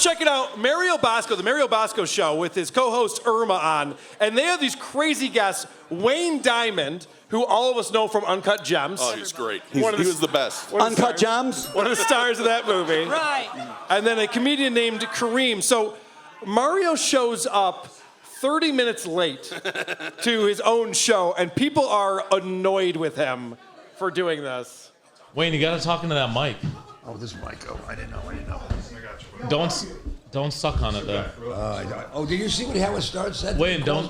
checking out Mario Bosco, the Mario Bosco Show, with his co-host Irma on, and they have these crazy guests, Wayne Diamond, who all of us know from Uncut Gems. Oh, he's great. He was the best. Uncut Gems? One of the stars of that movie. Right. And then a comedian named Kareem. So Mario shows up 30 minutes late to his own show, and people are annoyed with him for doing this. Wayne, you gotta talk into that mic. Oh, this mic. Oh, I didn't know. Don't suck on it though. Did you see what Howard Stern said? Wayne, don't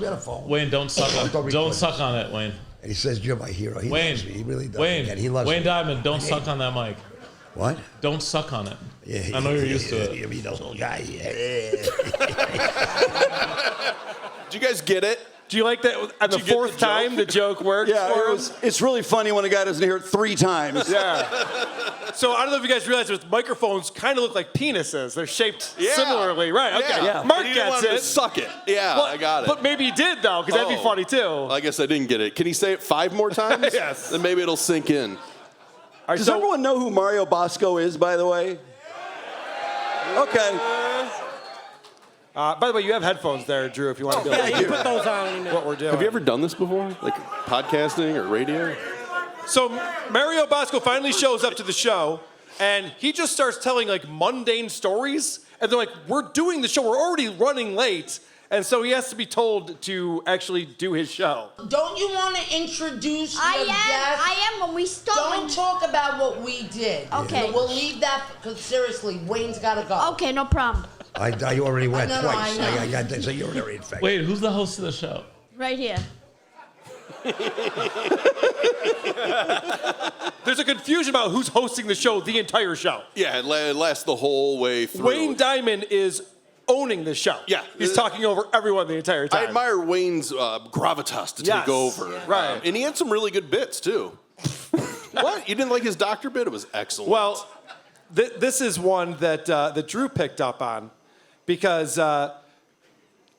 suck on. Don't Don't suck on it, Wayne. And he says, "You're my hero." He Wayne, loves me. He really does. Wayne, Again, he loves Wayne me. Diamond, don't suck on that mic. What? Don't suck on it. Yeah, I know you're used to it. You mean the little guy? Did you guys get it? Do you like that? On the fourth time, the joke worked for him? It's really funny when a guy doesn't hear it 3 times. Yeah. So I don't know if you guys realize this, microphones kind of look like penises. They're shaped similarly. Right, okay. Yeah. Mark He didn't gets want him to it. suck it. Yeah, Well, I got it. But maybe he did, though, because that'd be funny, too. I guess I didn't get it. Can he say it 5 more times? Yes. Then maybe it'll sink in. All right, Does so everyone know who Mario Bosco is, by the way? Okay. by the way, you have headphones there, Drew, if you want to be able to You hear put those on. what we're doing. Have you ever done this before? Like podcasting or radio? So Mario Bosco finally shows up to the show, and he just starts telling, like, mundane stories. And they're like, we're doing the show. We're already running late. And so he has to be told to actually do his show. Don't you want to introduce your guest? I am when we start. Don't talk about what we did. Okay. We'll leave that, because seriously, Wayne's got to go. Okay, no problem. I already went No, twice. I know. I got this urinary infection. Wait, who's the host of the show? Right here. There's a confusion about who's hosting the show the entire show. Yeah, it lasts the whole way through. Wayne Diamond is owning the show. Yeah. He's talking over everyone the entire time. I admire Wayne's gravitas to Yes, take over. right. And he had some really good bits, too. What? You didn't like his doctor bit? It was excellent. Well, this is one that Drew picked up on because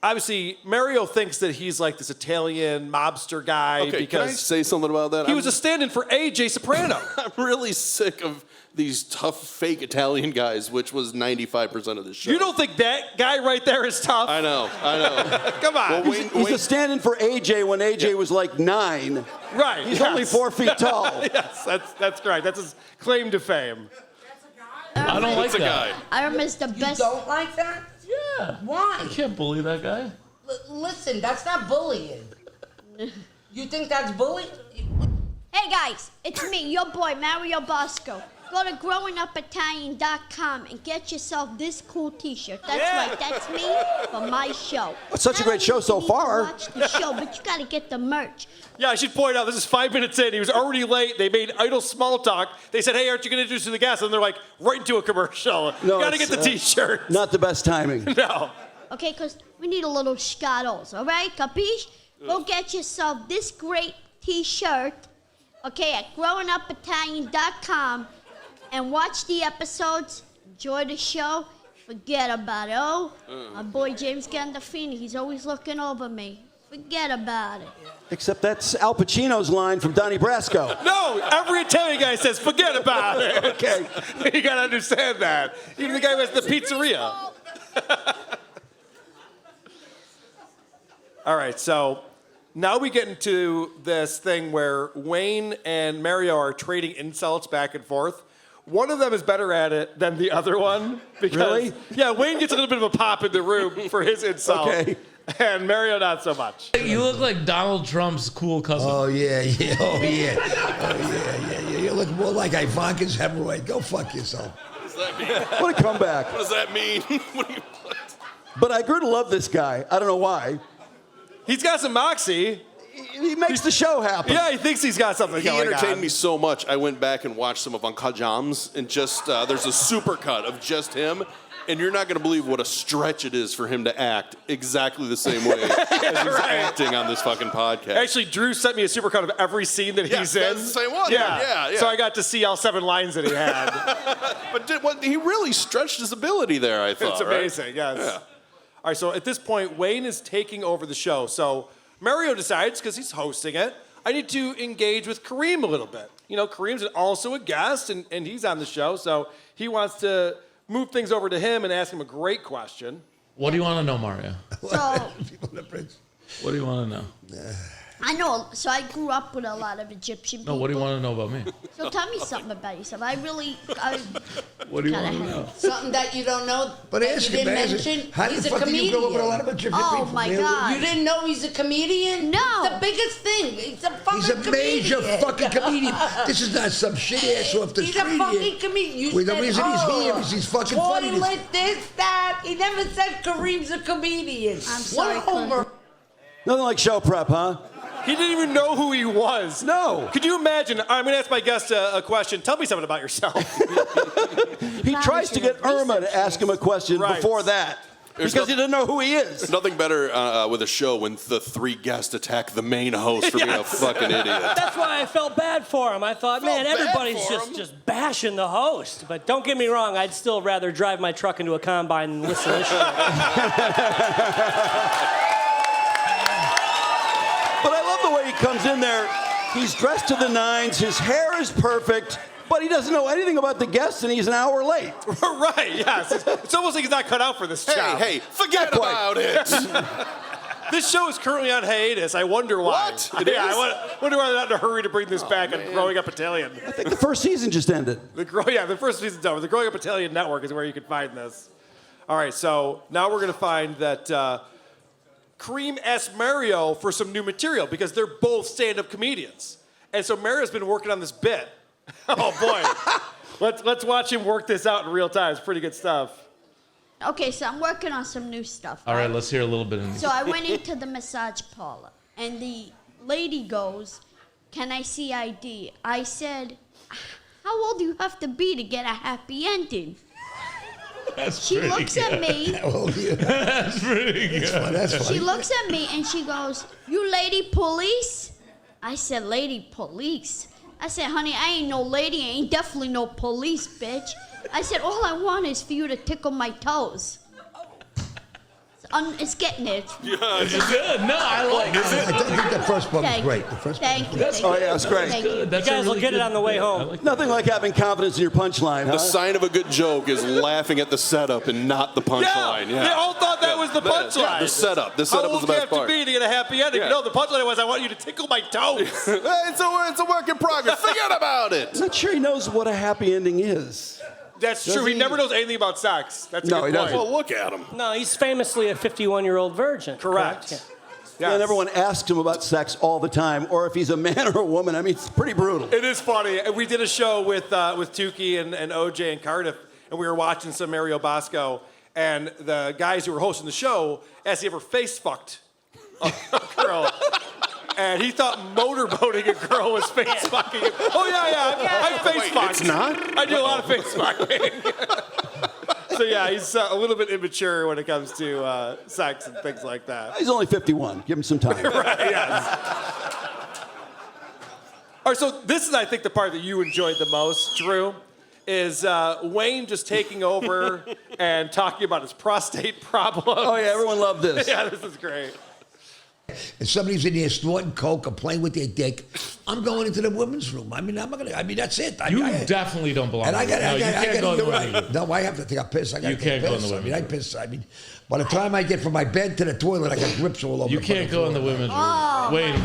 obviously Mario thinks that he's like this Italian mobster guy. okay, can I because say something about that? he was a stand-in for AJ Soprano. I'm really sick of these tough, fake Italian guys, which was 95% of the show. You don't think that guy right there is tough? I know. Come on. Well, He's a stand-in for AJ when AJ was like 9. Right. He's only 4 feet tall. Yes, that's correct. That's his claim to fame. I don't like It's a that. guy. Iron is the You best. don't like that? Yeah. Why? You can't bully that guy. Listen, that's not bullying. You think that's bullying? Hey guys, it's me, your boy Mario Bosco. Go to growingupitalian.com and get yourself this cool T-shirt. That's right, that's me for my show. It's such a great show so far. Watch the show, but you gotta get the merch. Yeah, I should point out, this is 5 minutes in. He was already late. They made idle small talk. They said, hey, aren't you going to introduce the guest? And they're like, right into a commercial. No, You got to it's, get the T-shirt. Not the best timing. No. Okay, because we need a little scatos, all right? Capiche? Go get yourself this great T-shirt, okay, at growingupitalian.com and watch the episodes. Enjoy the show. Forget about it. Oh, my boy James Gandolfini, he's always looking over me. Forget about it. Except that's Al Pacino's line from Donnie Brasco. No, every Italian guy says, forget about it. Okay. You got to understand that. Even the guy who has the pizzeria. All right, so now we get into this thing where Wayne and Mario are trading insults back and forth. One of them is better at it than the other one. Because, Really? Yeah, Wayne gets a little bit of a pop in the room for his insult. Okay. And Mario not so much. You look like Donald Trump's cool cousin. Oh, yeah. Oh, yeah. You look more like Ivanka's hemorrhoid. Go fuck yourself. What does that mean? What a comeback. What does that mean? What? But I grew to love this guy. I don't know why. He's got some moxie. He makes the show happen. Yeah, he thinks he's got something He going entertained on. me so much, I went back and watched some of Uncut Gems, and just there's a supercut of just him, and you're not going to believe what a stretch it is for him to act exactly the same way as he's acting on this fucking podcast. Actually, Drew sent me a supercut of every scene that he's in. that's the same one. Yeah. So I got to see all 7 lines that he had. But he really stretched his ability there, I thought. It's amazing, yes. Yeah. All right, so at this point, Wayne is taking over the show. So Mario decides, because he's hosting it, I need to engage with Kareem a little bit. You know, Kareem's also a guest, and he's on the show, so he wants to move things over to him and ask him a great question. What do you want to know, Mario? So People in the bridge. What do you want to know? I know. So I grew up with a lot of Egyptian people. No, what do you want to know about me? So tell me something about yourself. What do you want to Gotta know? Something that you don't know. But that ask you him, didn't man. mention. How He's the a fuck did you comedian. grow up with a lot of Egyptian Oh, people? my man? God. You didn't know he's a comedian? No. The biggest thing. He's a fucking He's a major comedian. fucking comedian. This is not some shit ass off the He's street a fucking here. comedian. You Well, the said, reason he's here is he's fucking funny. toilet, this, that. He never said Kareem's a comedian. I'm sorry, What homer? Nothing like show prep, huh? He didn't even know who he was. No. Could you imagine? I'm going to ask my guest a question. Tell me something about yourself. He tries to get Irma to ask him a question Right. before that. There's Because he doesn't know who he is. There's nothing better with a show when the three guests attack the main host for being a fucking idiot. That's why I felt bad for him. I thought, man, bad everybody's for him. just bashing the host. But don't get me wrong, I'd still rather drive my truck into a combine than listen to this shit. But I love the way he comes in there. He's dressed to the nines. His hair is perfect. But he doesn't know anything about the guests, and he's an hour late. Right, yes. It's almost like he's not cut out for this job. Hey, forget Not quite. about it. This show is currently on hiatus. I wonder why. What? It Yeah, is? I wonder why they're not in a hurry to bring this back on Growing Up Italian. I think the first season just ended. The first season's over. The Growing Up Italian Network is where you can find this. All right, so now we're going to find that Kareem asked Mario for some new material because they're both stand-up comedians. And so Mario's been working on this bit. Oh, boy. Let's watch him work this out in real time. It's pretty good stuff. Okay, so I'm working on some new stuff. All right, let's hear a little bit of So I went into the massage parlor, and the lady goes, "Can I see ID?" I said, "How old do you have to be to get a happy ending?" That's She looks at me. Oh, yeah. That's pretty good. That's She funny. looks at me and she goes, "You lady police?" I said, "Lady police?" I said, "Honey, I ain't no lady. I ain't definitely no police, bitch." I said, "All I want is for you to tickle my toes." It's getting it. It's good. No, I like it. I think the first one was Thank great. you. The first Thank one you. was Thank Oh, you. yeah, it's great. Thank you. That's You guys a will really get it good- on the way yeah, home. I like Nothing like having confidence in your punchline, The huh? sign of a good joke is laughing at the setup and not the punchline. Yeah. They all thought that was the punchline. The setup. The setup How was old the do you best have part. to be to get a happy ending? Yeah. No, the punchline was, "I want you to tickle my toes." It's a work in progress. Forget about it. I'm not sure he knows what a happy ending is. That's true. He never knows anything about sex. That's a No, good he point. doesn't. Well, look at him. No, he's famously a 51-year-old virgin. Correct. Yeah. Yes. And everyone asks him about sex all the time, or if he's a man or a woman. I mean, it's pretty brutal. It is funny. We did a show with Tukey and OJ and Cardiff, and we were watching some Mario Bosco, and the guys who were hosting the show asked if he ever face fucked a girl. And he thought motorboating a girl was face fucking. Oh yeah, I face fuck. It's not? I do a lot of face fucking. So yeah, he's a little bit immature when it comes to sex and things like that. He's only 51. Give him some time. Right, yes. All right, so this is, I think, the part that you enjoyed the most, Drew, is Wayne just taking over and talking about his prostate problem. Oh, yeah, everyone loved this. Yeah, this is great. If somebody's in there snorting coke or playing with their dick, I'm going into the women's room. I mean, I'm not gonna. I mean, that's it. You definitely don't belong. And I got. no, you can't go in the you're women's right. room. No, I have to take a piss. I got You to can't take a go in piss. the I mean, women's I piss. I mean, by the time I get from my bed to the toilet, I got drips all over. You the can't fucking go in the floor. women's room. Oh, Wait,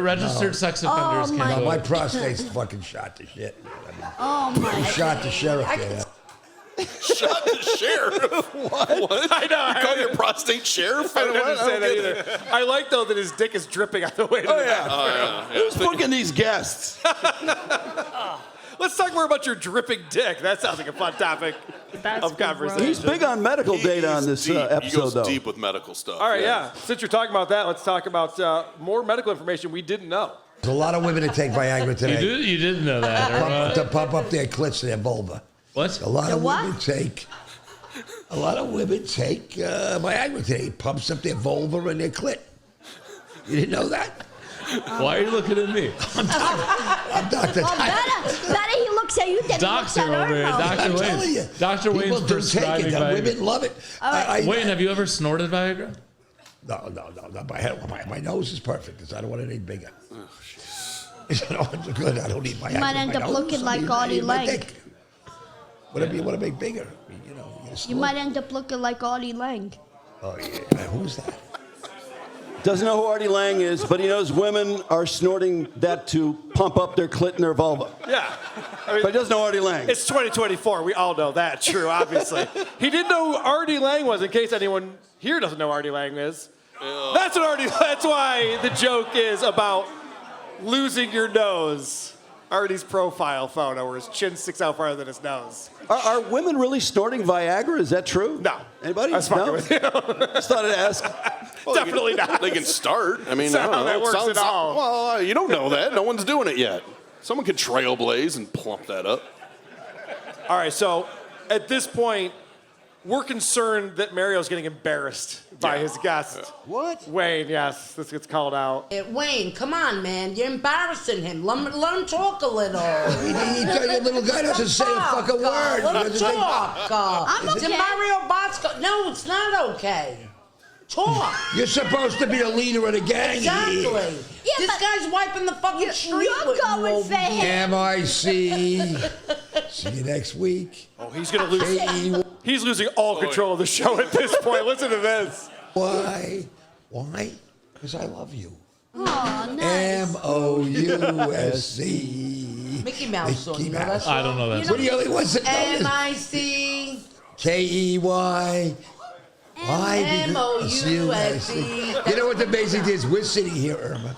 registered sex offenders Oh, can't No, go. my prostate's fucking shot to shit. I mean, Oh my. he shot the sheriff there. Shot the sheriff. What? I know. You call your prostate sheriff? I don't What? understand that either. I like, though, that his dick is dripping out the way to the bathroom. Who's booking these guests? Let's talk more about your dripping dick. That sounds like a fun topic of conversation. He's big on medical data on this Deep. He episode, goes though. deep with medical stuff. All right, yeah. Since you're talking about that, let's talk about more medical information we didn't know. There's a lot of women that take Viagra today. You didn't know that, or what? To pump up their clits and their vulva. What? A lot The of what? women take. A lot of women take Viagra today. It pumps up their vulva and their clit. You didn't know that? Why are you looking at me? I'm Dr. Oh, better he looks at you than he looks Doctor at over here, Irma. Dr. I'm telling you. Wayne. Dr. People Wayne's do take prescribing it. Viagra. Women love it. right. Wayne, have you ever snorted Viagra? No. My nose is perfect because I don't want it any bigger. Oh, jeez. No, it's good. I don't need Viagra. You might end My up nose. looking I like need- Artie I need my Lang. dick. Whatever you want to make bigger. I mean, you know, You might end up looking like Artie Lang. Oh, yeah. Who's that? Doesn't know who Artie Lang is, but he knows women are snorting that to pump up their clit and their vulva. Yeah. I mean, But he doesn't know Artie Lang. it's 2024. We all know that. True, obviously. He didn't know who Artie Lang was, in case anyone here doesn't know who Artie Lang is. That's why the joke is about losing your nose. Artie's profile photo where his chin sticks out farther than his nose. Are women really snorting Viagra? Is that true? No. Anybody? I was fucking No? with you. Just thought I'd ask. Definitely not. They can start. I mean, That's I don't how know. that It works sounds- at all. Well, you don't know that. No one's doing it yet. Someone could trailblaze and plump that up. All right, so at this point, we're concerned that Mario's getting embarrassed by his guest. What? Wayne, yes, this gets called out. Wayne, come on, man. You're embarrassing him. Let him talk a little. Your little guy doesn't say a fucking word. He Let him doesn't think- talk. I'm It's okay. Mario Bosco. No, it's not okay. Talk. You're supposed to be the leader of the gang. Exactly. Yeah, This but guy's wiping the fucking street you're with you going over for here. him. MIC. See you next week. Oh, he's gonna lose. Hey, He's losing all control of the show at this point. Listen to this. why? Why? Because I love you. Oh, nice. MOUSC. Mickey Mouse song, you know that I don't know that. We're the only ones that know this. M-I-C. KEY. Why? MOUSC. You know what the amazing thing is? We're sitting here, Irma,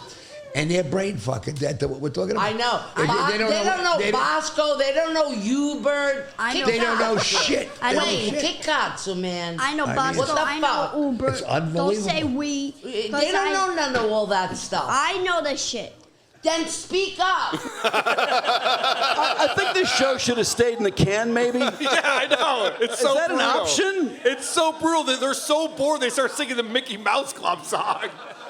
and they're brain fucking dead to what we're talking about. I know. They don't know. They don't- Bosco. They don't know Hubert. I know. They don't know shit. I They know don't know Wayne, shit. Kikatsu, man. I know I mean- Bosco. What the I know fuck? Uber. It's unbelievable. Don't say we. They 'cause don't know all that stuff. I know the shit. Then speak up. I think this show should have stayed in the can, maybe. Yeah, I know. It's so Is that an brutal. option? It's so brutal that they're so bored they start singing the Mickey Mouse Club song.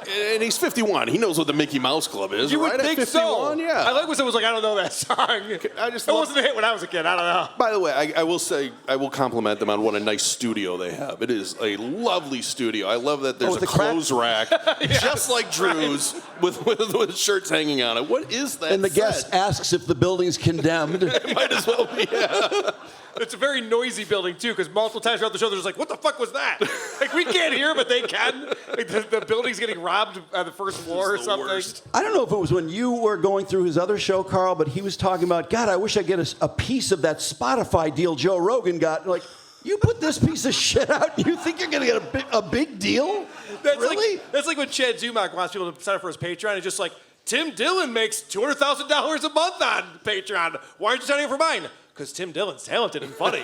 And he's 51. He knows what the Mickey Mouse Club is, You right? would At think 51? so. Yeah. I like when someone was like, I don't know that song. I just it love- wasn't a hit when I was a kid. I don't know. By the way, I will say, I will compliment them on what a nice studio they have. It is a lovely studio. I love that there's with a the crack? clothes rack, just like Drew's, with shirts hanging on it. What is that? And the set? guest asks if the building's condemned. Might as well be. Yeah. It's a very noisy building, too, because multiple times throughout the show, they're just like, what the fuck was that? Like, we can't hear, but they can. Like, the building's getting robbed on the first floor or It's the something. worst. I don't know if it was when you were going through his other show, Carl, but he was talking about, God, I wish I get a piece of that Spotify deal Joe Rogan got. Like, you put this piece of shit out, and you think you're going to get a big deal? Really? That's like when Chad Zumock wants people to sign up for his Patreon. It's just like, Tim Dillon makes $200,000 a month on Patreon. Why aren't you signing up for mine? Because Tim Dillon's talented and funny.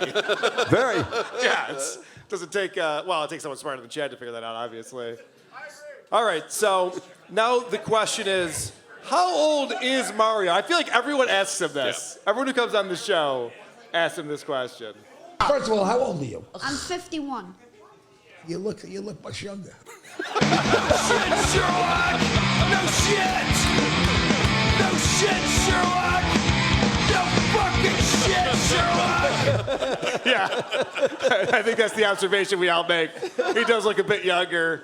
Very. Yeah, it doesn't take, it takes someone smarter than Chad to figure that out, obviously. All right, so now the question is, how old is Mario? I feel like everyone asks him this. Yeah. Everyone who comes on the show asks him this question. First of all, how old are you? I'm 51. You look much younger. Shit, Sherlock! No shit! No shit, Sherlock! No fucking shit, Sherlock! Yeah, I think that's the observation we all make. He does look a bit younger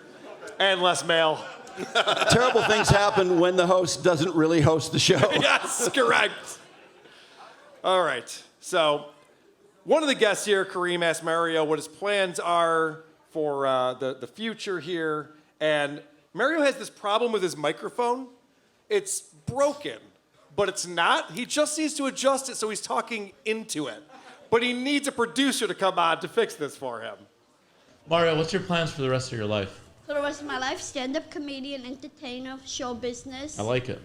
and less male. Terrible things happen when the host doesn't really host the show. Yes, correct. All right, so one of the guests here, Kareem, asked Mario what his plans are for the future here. And Mario has this problem with his microphone. It's broken, but it's not. He just needs to adjust it so he's talking into it. But he needs a producer to come on to fix this for him. Mario, what's your plans for the rest of your life? For the rest of my life, stand-up comedian, entertainer, show business. I like it.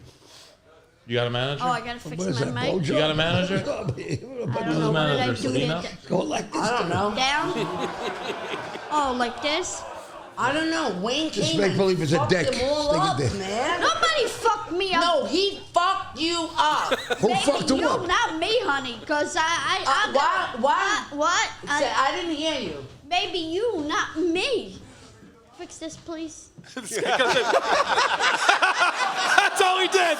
You got a manager? Oh, I gotta fix What is my that, mic. blowjob? You got a manager? I don't Who's know. the What did I manager, do Selena? there? Go like this. I don't know. Down? Oh, like this? I don't know. Wayne Just came make and believe it's a fucked dick. them all Stick a up, dick. man. Nobody fucked me up. No, he fucked you up. Who Maybe fucked you, who up? not me, honey, because what? I didn't hear you. Maybe you, not me. Fix this, please. This guy comes in. That's all he did.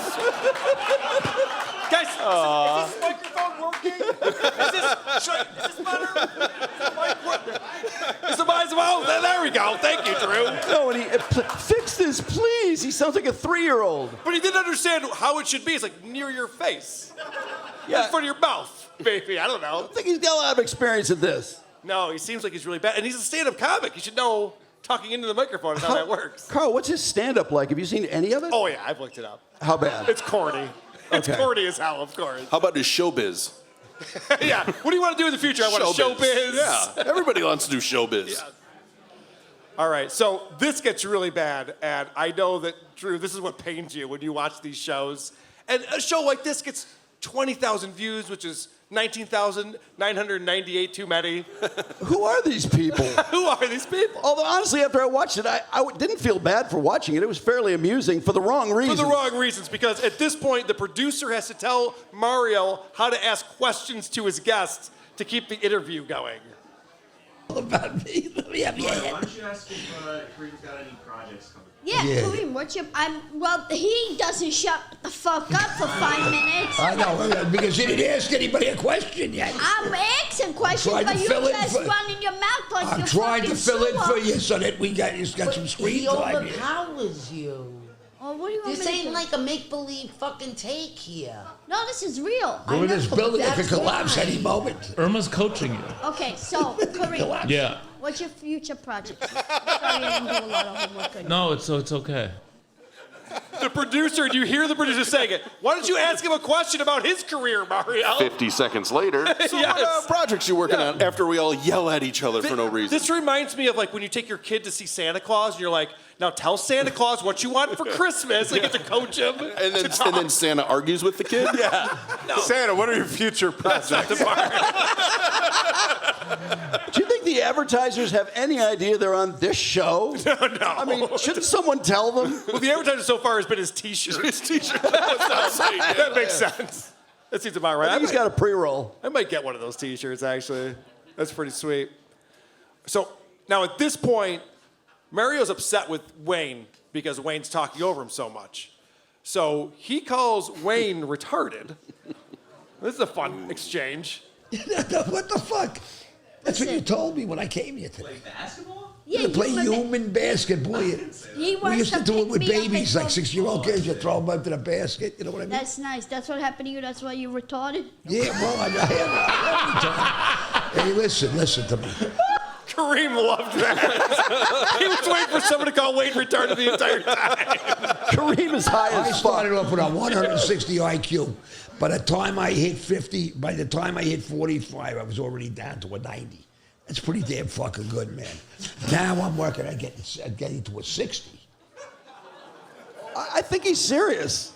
Guys, is this microphone working? Is this better? Is the mic well? There we go. Thank you, Drew. No, and fix this, please. He sounds like a 3-year-old. But he didn't understand how it should be. It's like near your face. in front of your mouth, maybe. I don't know. I think he's got a lot of experience at this. No, he seems like he's really bad. And he's a stand-up comic. You should know talking into the microphone is how that works. Carl, what's his stand-up like? Have you seen any of it? Oh, yeah, I've looked it up. How bad? It's corny. It's Okay. corny as hell, of course. How about his showbiz? Yeah. What do you want to do in the future? I want to showbiz. Yeah, everybody wants to do showbiz. Yeah. All right, so this gets really bad, and I know that, Drew, this is what pains you when you watch these shows. And a show like this gets 20,000 views, which is 19,998 too many. Who are these people? Who are these people? Although, honestly, after I watched it, I didn't feel bad for watching it. It was fairly amusing for the wrong reasons. For the wrong reasons, because at this point, the producer has to tell Mario how to ask questions to his guests to keep the interview going. About me. Let me have your Why hand. don't you ask if Kareem's got any projects coming? Yeah, Yeah. Kareem, what's your... well, he doesn't shut the fuck up for 5 minutes. I know, because you didn't ask anybody a question yet. I'm asking questions, Trying to but you fill in just for- running your mouth like I'm you're trying to fucking fill in sewer. for you so that you got some screen He time here. overpowers you. Oh, what do you want This me to ain't do? like a make-believe fucking take here. No, this is real. We're in this building that could that's collapse why. any moment. Irma's coaching you. Okay, so, Kareem, Yeah. what's your future project? Sorry, I didn't do a lot of homework. No, it's okay. The producer, do you hear the producer saying it? Why don't you ask him a question about his career, Mario? 50 seconds later. So Yes. what projects you working on after we all yell at each other for no reason? This reminds me of like when you take your kid to see Santa Claus and you're like, now tell Santa Claus what you want for Christmas. And you get to coach him. and then Santa argues with the kid? Yeah. No. Santa, what are your future projects? Do you think the advertisers have any idea they're on this show? No. I mean, shouldn't someone tell them? Well, the advertiser so far has been his T-shirt. His T-shirt. That That makes sense. That seems about right. I think he's got a pre-roll. I might get one of those T-shirts, actually. That's pretty sweet. So now at this point, Mario's upset with Wayne because Wayne's talking over him so much. So he calls Wayne retarded. This is a fun exchange. What the fuck? That's what you told me when I came here today. Basketball? Yeah, You play you remember- human basketball. He We wants used to do it with pick me up babies, and like throw- 6-year-old kids. You throw them up to the basket. You know what I mean? That's nice. That's what happened to you. That's why you retarded. Yeah, well, I Hey, listen to me. Kareem loved that. He was waiting for someone to call Wayne retarded the entire time. Kareem is high I as fuck. started off with a 160 IQ. By the time I hit 45, I was already down to a 90. That's pretty damn fucking good, man. Now I'm working on getting to a 60. I think he's serious.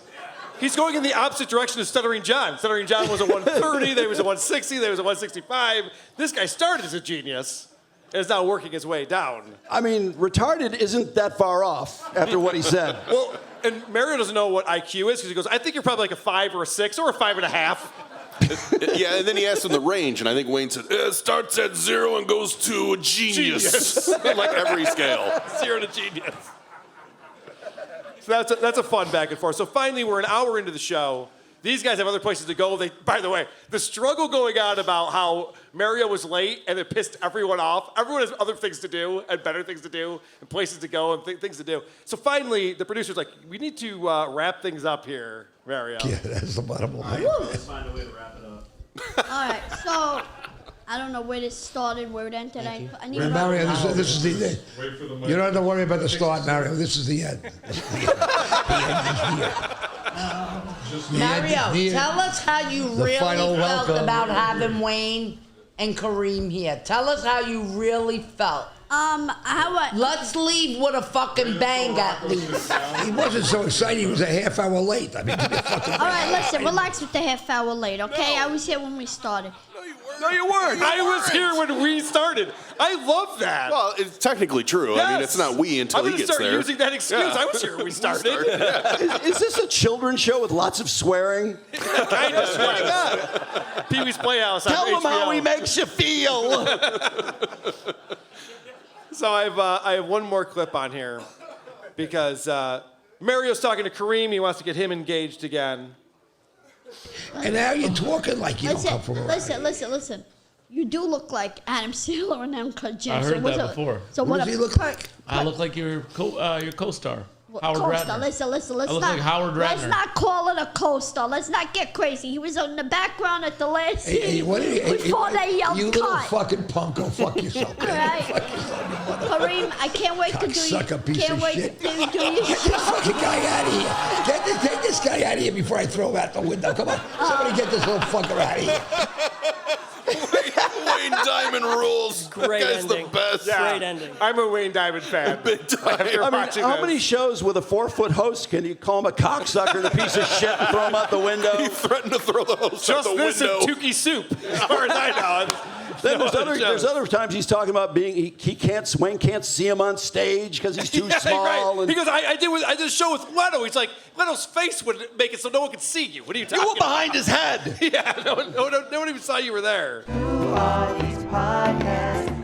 He's going in the opposite direction of Stuttering John. Stuttering John was a 130, there was a 160, there was a 165. This guy started as a genius and is now working his way down. I mean, retarded isn't that far off after what he said. Well, and Mario doesn't know what IQ is because he goes, I think you're probably like a 5 or a 6 or a 5.5. Yeah, and then he asked him the range, and I think Wayne said, it starts at 0 and goes to a genius. Like every scale. 0 to genius. So that's a fun back and forth. So finally, we're an hour into the show. These guys have other places to go. By the way, the struggle going on about how Mario was late and it pissed everyone off. Everyone has other things to do and better things to do and places to go and things to do. So finally, the producer's like, we need to wrap things up here, Mario. Yeah, that's the bottom line. Let's find a way to wrap it up. All right, so I don't know where this started, where it ended. I need to Mario, this is the end. You don't have to worry about the start, Mario. This is the end. The end is here. Mario, tell us how you really final felt welcome. about having Wayne and Kareem here. Tell us how you really felt. Let's leave with a fucking bang at least. He wasn't so excited. He was a half hour late. I mean, give me a fucking All right, listen, relax with the half hour late, okay? I was here when we started. No, you weren't. I was here when we started. I love that. Well, it's technically true. I mean, Yes. it's not we until I'm he gonna gets start there. using that excuse. Yeah. I was here when we started. Is this a children's show with lots of swearing? Kind of sweating. Pee-wee's Playhouse on Tell him HBO. how he makes you feel. So I have one more clip on here because Mario's talking to Kareem. He wants to get him engaged again. And now you're talking like you don't come from around here. Listen. You do look like Adam Sandler and Uncut Gems. I heard that before. So What what does a he look like? I look like your co-star. Howard coaster. Ratner. Listen. Let's look not. like Howard Let's Ratner. not call it a coaster. Let's not get crazy. He was in the background at the last scene before they yelled You little cut. fucking punk, go fuck yourself. All right. Fuck yourself, you mother- Kareem, I can't wait to do Cocksucker piece Can't of wait shit. to do your Get this show. fucking guy out of here. Take this guy out of here before I throw him out the window. Come on. Somebody get this little fucker out of here. Wayne Diamond rules. Great that guy's ending. the best. Great ending. I'm a Wayne Diamond fan. Big time. After I mean, watching how this. many shows with a 4-foot host can you call him a cocksucker and a piece of shit and throw him out the window? He threatened to throw the host Just out the this window. and Tukey soup, as far as I know. Then No there's other times he's talking about being Wayne can't see him on stage because he's too Yeah, small. right. And He goes, I did a show with Leno. He's like, Leno's face would make it so no one could see you. What are you talking you were about? behind his head. Yeah, no one even saw you were there. Who are these podcasts?